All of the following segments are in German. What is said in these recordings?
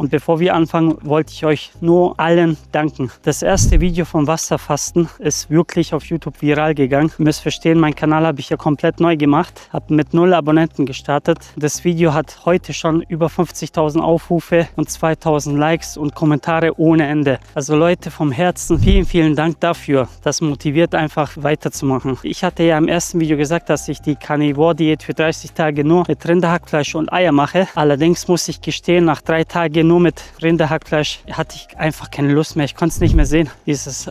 Und bevor wir anfangen, wollte ich euch nur allen danken. Das erste Video vom Wasserfasten ist wirklich auf YouTube viral gegangen. Ihr müsst verstehen, meinen Kanal habe ich ja komplett neu gemacht. Habe mit 0 Abonnenten gestartet. Das Video hat heute schon über 50.000 Aufrufe und 2.000 Likes und Kommentare ohne Ende. Also Leute, vom Herzen vielen, vielen Dank dafür. Das motiviert einfach weiterzumachen. Ich hatte ja im ersten Video gesagt, dass ich die Carnivore-Diät für 30 Tage nur mit Rinderhackfleisch und Eier mache. Allerdings muss ich gestehen, nach 3 Tagen nur mit Rinderhackfleisch hatte ich einfach keine Lust mehr. Ich konnte es nicht mehr sehen. Dieses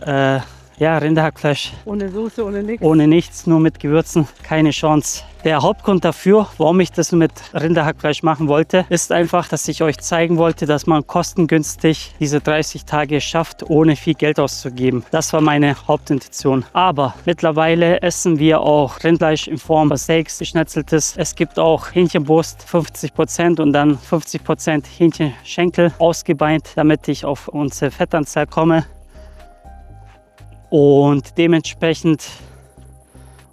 Rinderhackfleisch. Ohne Soße, ohne nichts. Ohne nichts, nur mit Gewürzen. Keine Chance. Der Hauptgrund dafür, warum ich das mit Rinderhackfleisch machen wollte, ist einfach, dass ich euch zeigen wollte, dass man kostengünstig diese 30 Tage schafft, ohne viel Geld auszugeben. Das war meine Hauptintention. Aber mittlerweile essen wir auch Rindfleisch in Form von Steaks, geschnetzeltes. Es gibt auch Hähnchenbrust, 50% und dann 50% Hähnchenschenkel ausgebeint, damit ich auf unsere Fettanzahl komme. Und dementsprechend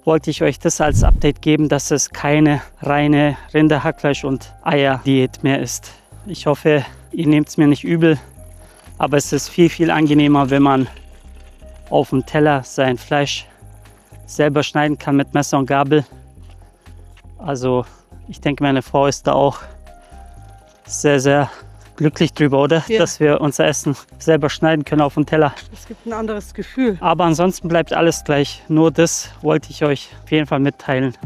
wollte ich euch das als Update geben, dass es keine reine Rinderhackfleisch- und Eier-Diät mehr ist. Ich hoffe, ihr nehmt es mir nicht übel, aber es ist viel, viel angenehmer, wenn man auf dem Teller sein Fleisch selber schneiden kann mit Messer und Gabel. Also ich denke, meine Frau ist da auch sehr, sehr glücklich drüber, oder? Ja. Dass wir unser Essen selber schneiden können auf dem Teller. Es gibt ein anderes Gefühl. Aber ansonsten bleibt alles gleich. Nur das wollte ich euch auf jeden Fall mitteilen.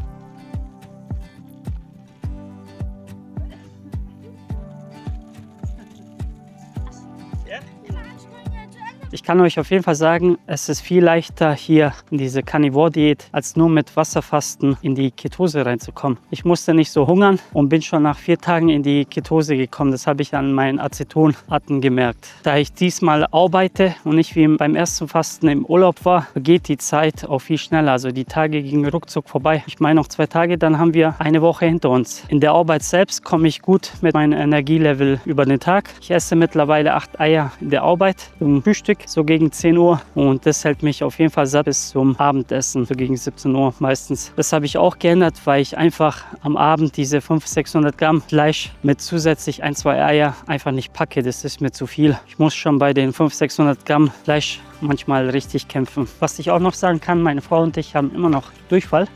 Ich kann euch auf jeden Fall sagen, es ist viel leichter hier in diese Carnivore-Diät, als nur mit Wasserfasten in die Ketose reinzukommen. Ich musste nicht so hungern und bin schon nach 4 Tagen in die Ketose gekommen. Das habe ich an meinen Acetonarten gemerkt. Da ich diesmal arbeite und nicht wie beim ersten Fasten im Urlaub war, geht die Zeit auch viel schneller. Also die Tage gingen ruckzuck vorbei. Ich meine noch 2 Tage, dann haben wir eine Woche hinter uns. In der Arbeit selbst komme ich gut mit meinem Energielevel über den Tag. Ich esse mittlerweile 8 Eier in der Arbeit zum Frühstück, so gegen 10 Uhr, und das hält mich auf jeden Fall satt bis zum Abendessen, so gegen 17 Uhr meistens. Das habe ich auch geändert, weil ich einfach am Abend diese 500-600 Gramm Fleisch mit zusätzlich 1, 2 Eier einfach nicht packe. Das ist mir zu viel. Ich muss schon bei den 500-600 Gramm Fleisch manchmal richtig kämpfen. Was ich auch noch sagen kann, meine Frau und ich haben immer noch Durchfall.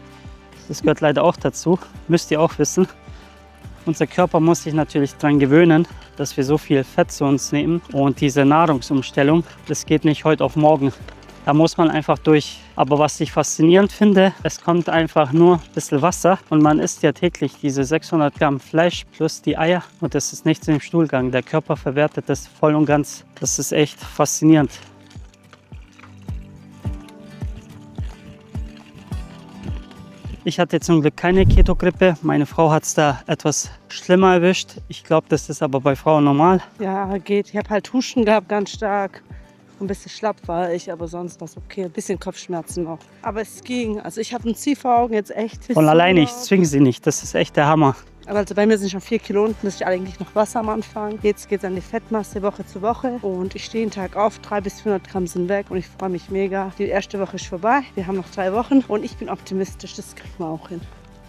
Das gehört leider auch dazu, müsst ihr auch wissen. Unser Körper muss sich natürlich daran gewöhnen, dass wir so viel Fett zu uns nehmen. Und diese Nahrungsumstellung, das geht nicht heute auf morgen. Da muss man einfach durch. Aber was ich faszinierend finde, es kommt einfach nur ein bisschen Wasser. Und man isst ja täglich diese 600 Gramm Fleisch plus die Eier. Und das ist nichts im Stuhlgang. Der Körper verwertet das voll und ganz. Das ist echt faszinierend. Ich hatte zum Glück keine Keto-Grippe. Meine Frau hat es da etwas schlimmer erwischt. Ich glaube, das ist aber bei Frauen normal. Ja, geht. Ich habe halt Husten gehabt, ganz stark. Ein bisschen schlapp war ich, aber sonst war es okay. Ein bisschen Kopfschmerzen noch. Aber es ging. Also ich habe ein Ziel vor Augen jetzt echt. Von alleine, ich zwinge sie nicht. Das ist echt der Hammer. Aber also bei mir sind schon 4 Kilo unten, das ist eigentlich noch Wasser am Anfang. Jetzt geht es an die Fettmasse Woche zu Woche und ich stehe jeden Tag auf, 300 bis 400 Gramm sind weg und ich freue mich mega. Die erste Woche ist vorbei, wir haben noch 3 Wochen und ich bin optimistisch, das kriegt man auch hin.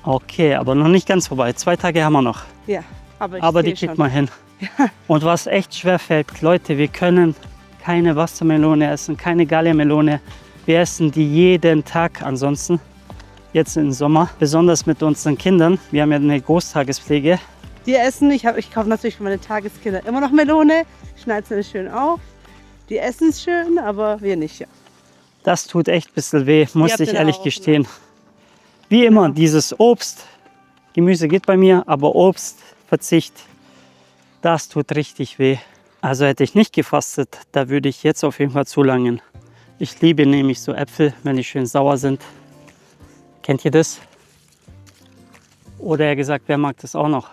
Okay, aber noch nicht ganz vorbei. 2 Tage haben wir noch. Ja, aber die kriegt man hin. Ja. Und was echt schwer fällt, Leute, wir können keine Wassermelone essen, keine Galliamelone. Wir essen die jeden Tag ansonsten. Jetzt im Sommer, besonders mit unseren Kindern. Wir haben ja eine Großtagespflege. Die essen, ich kaufe natürlich für meine Tageskinder immer noch Melone, schneide sie schön auf. Die essen es schön, aber wir nicht. Ja. Das tut echt ein bisschen weh, muss ich ehrlich gestehen. Ne? Wie immer, dieses Obst, Gemüse geht bei mir, aber Obst, Verzicht, das tut richtig weh. Also hätte ich nicht gefastet, da würde ich jetzt auf jeden Fall zulangen. Ich liebe nämlich so Äpfel, wenn die schön sauer sind. Kennt ihr das? Oder eher gesagt, wer mag das auch noch?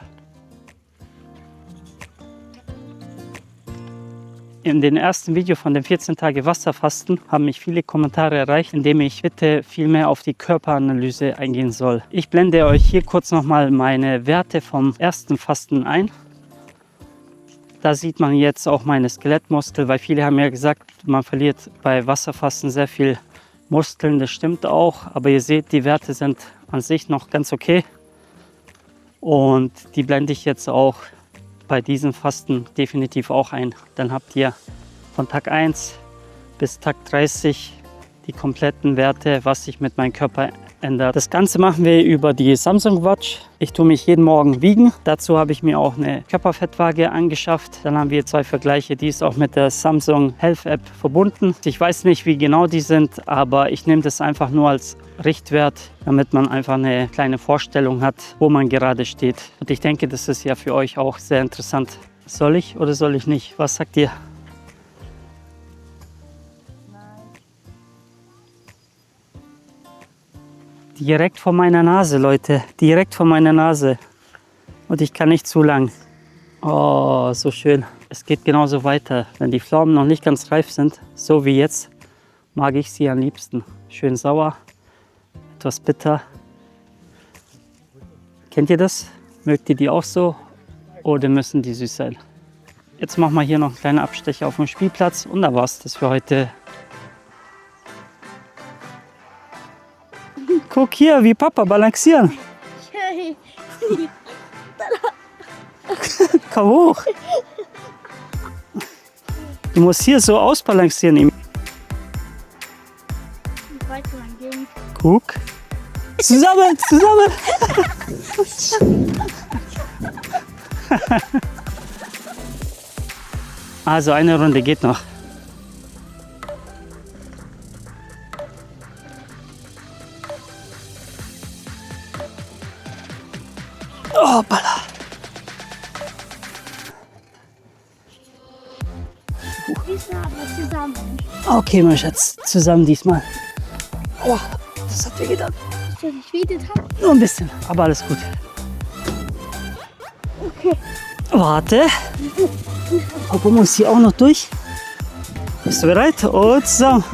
In dem ersten Video von dem 14 Tage Wasserfasten haben mich viele Kommentare erreicht, indem ich bitte viel mehr auf die Körperanalyse eingehen soll. Ich blende euch hier kurz nochmal meine Werte vom ersten Fasten ein. Da sieht man jetzt auch meine Skelettmuskel, weil viele haben ja gesagt, man verliert bei Wasserfasten sehr viel Muskeln. Das stimmt auch, aber ihr seht, die Werte sind an sich noch ganz okay. Und die blende ich jetzt auch bei diesem Fasten definitiv auch ein. Dann habt ihr von Tag 1 bis Tag 30 die kompletten Werte, was sich mit meinem Körper ändert. Das Ganze machen wir über die Samsung Watch. Ich tue mich jeden Morgen wiegen. Dazu habe ich mir auch eine Körperfettwaage angeschafft. Dann haben wir 2 Vergleiche. Die ist auch mit der Samsung Health App verbunden. Ich weiß nicht, wie genau die sind, aber ich nehme das einfach nur als Richtwert, damit man einfach eine kleine Vorstellung hat, wo man gerade steht. Und ich denke, das ist ja für euch auch sehr interessant. Soll ich oder soll ich nicht? Was sagt ihr? Direkt vor meiner Nase, Leute. Direkt vor meiner Nase. Und ich kann nicht zu lang. Oh, so schön. Es geht genauso weiter. Wenn die Pflaumen noch nicht ganz reif sind, so wie jetzt, mag ich sie am liebsten. Schön sauer, etwas bitter. Kennt ihr das? Mögt ihr die auch so? Oder müssen die süß sein? Jetzt machen wir hier noch einen kleinen Abstecher auf dem Spielplatz. Und da war's das für heute. Guck hier, wie Papa balancieren. Komm hoch. Du musst hier so ausbalancieren. Guck. Zusammen, zusammen. Also eine Runde geht noch. Oh, Balla. Diesmal aber zusammen. Okay, mein Schatz, zusammen diesmal. Oh, das hat wehgetan. Ist das nicht wehgetan? Nur ein bisschen, aber alles gut. Okay. Warte. Papa muss hier auch noch durch. Bist du bereit? Und zusammen.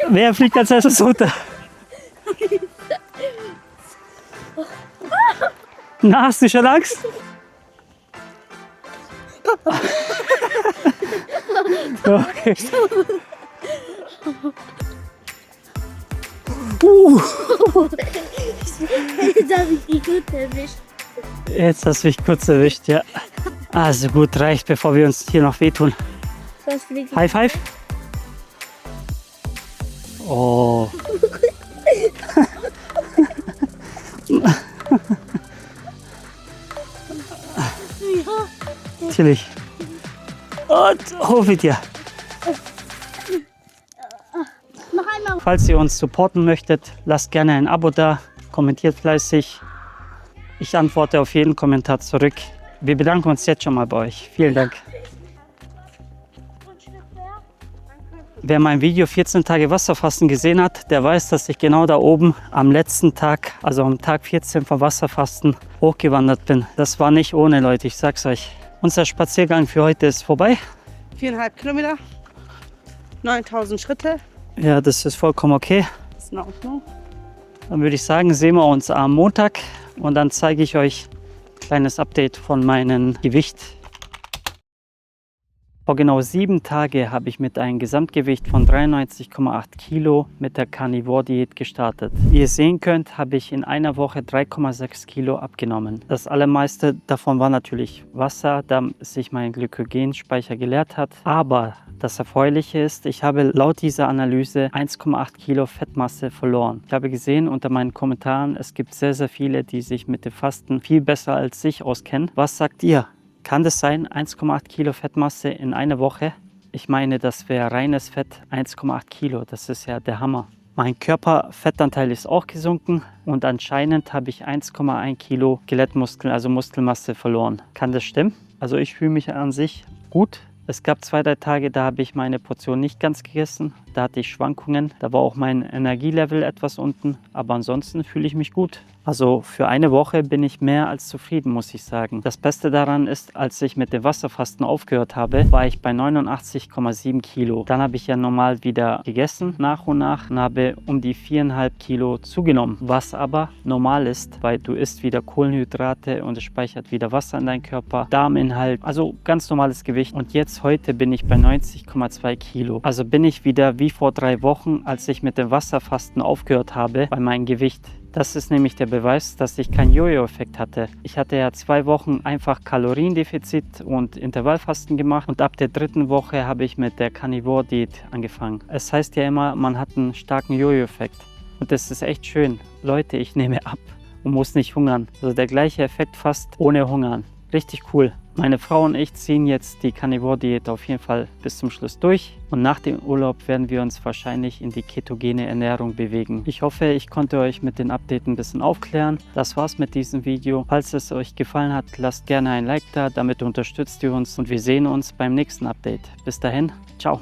Wer fliegt als erstes runter? Na, hast du schon Angst? Okay. Jetzt habe ich die gut erwischt. Jetzt hast du mich kurz erwischt, ja. Also gut, reicht, bevor wir uns hier noch wehtun. Was fliegt? High five. Oh. Natürlich. Und hoch mit dir. Noch einmal. Falls ihr uns supporten möchtet, lasst gerne ein Abo da, kommentiert fleißig. Ich antworte auf jeden Kommentar zurück. Wir bedanken uns jetzt schon mal bei euch. Vielen Dank. Wer mein Video 14 Tage Wasserfasten gesehen hat, der weiß, dass ich genau da oben am letzten Tag, also am Tag 14 vom Wasserfasten, hochgewandert bin. Das war nicht ohne, Leute, ich sag's euch. Unser Spaziergang für heute ist vorbei. 4,5 Kilometer, 9000 Schritte. Ja, das ist vollkommen okay. Das ist in Ordnung. Dann würde ich sagen, sehen wir uns am Montag und dann zeige ich euch ein kleines Update von meinem Gewicht. Vor genau 7 Tagen habe ich mit einem Gesamtgewicht von 93,8 Kilo mit der Carnivore-Diät gestartet. Wie ihr sehen könnt, habe ich in einer Woche 3,6 Kilo abgenommen. Das allermeiste davon war natürlich Wasser, da sich mein Glykogenspeicher geleert hat. Aber das Erfreuliche ist, ich habe laut dieser Analyse 1,8 Kilo Fettmasse verloren. Ich habe gesehen unter meinen Kommentaren, es gibt sehr, sehr viele, die sich mit dem Fasten viel besser als ich auskennen. Was sagt ihr? Kann das sein, 1,8 Kilo Fettmasse in einer Woche? Ich meine, das wäre reines Fett, 1,8 Kilo. Das ist ja der Hammer. Mein Körperfettanteil ist auch gesunken und anscheinend habe ich 1,1 Kilo Skelettmuskeln, also Muskelmasse verloren. Kann das stimmen? Also ich fühle mich an sich gut. Es gab 2, 3 Tage, da habe ich meine Portion nicht ganz gegessen. Da hatte ich Schwankungen. Da war auch mein Energielevel etwas unten. Aber ansonsten fühle ich mich gut. Also für eine Woche bin ich mehr als zufrieden, muss ich sagen. Das Beste daran ist, als ich mit dem Wasserfasten aufgehört habe, war ich bei 89,7 Kilo. Dann habe ich ja normal wieder gegessen, nach und nach, und habe um die 4,5 Kilo zugenommen. Was aber normal ist, weil du isst wieder Kohlenhydrate und es speichert wieder Wasser in deinem Körper. Darminhalt, also ganz normales Gewicht. Und jetzt heute bin ich bei 90,2 Kilo. Also bin ich wieder wie vor 3 Wochen, als ich mit dem Wasserfasten aufgehört habe, bei meinem Gewicht. Das ist nämlich der Beweis, dass ich keinen Jojo-Effekt hatte. Ich hatte ja 2 Wochen einfach Kaloriendefizit und Intervallfasten gemacht und ab der 3. Woche habe ich mit der Carnivore-Diät angefangen. Es heißt ja immer, man hat einen starken Jojo-Effekt und das ist echt schön. Leute, ich nehme ab und muss nicht hungern. Also der gleiche Effekt fast ohne Hungern. Richtig cool. Meine Frau und ich ziehen jetzt die Carnivore-Diät auf jeden Fall bis zum Schluss durch. Und nach dem Urlaub werden wir uns wahrscheinlich in die ketogene Ernährung bewegen. Ich hoffe, ich konnte euch mit den Updates ein bisschen aufklären. Das war's mit diesem Video. Falls es euch gefallen hat, lasst gerne ein Like da. Damit unterstützt ihr uns und wir sehen uns beim nächsten Update. Bis dahin, ciao.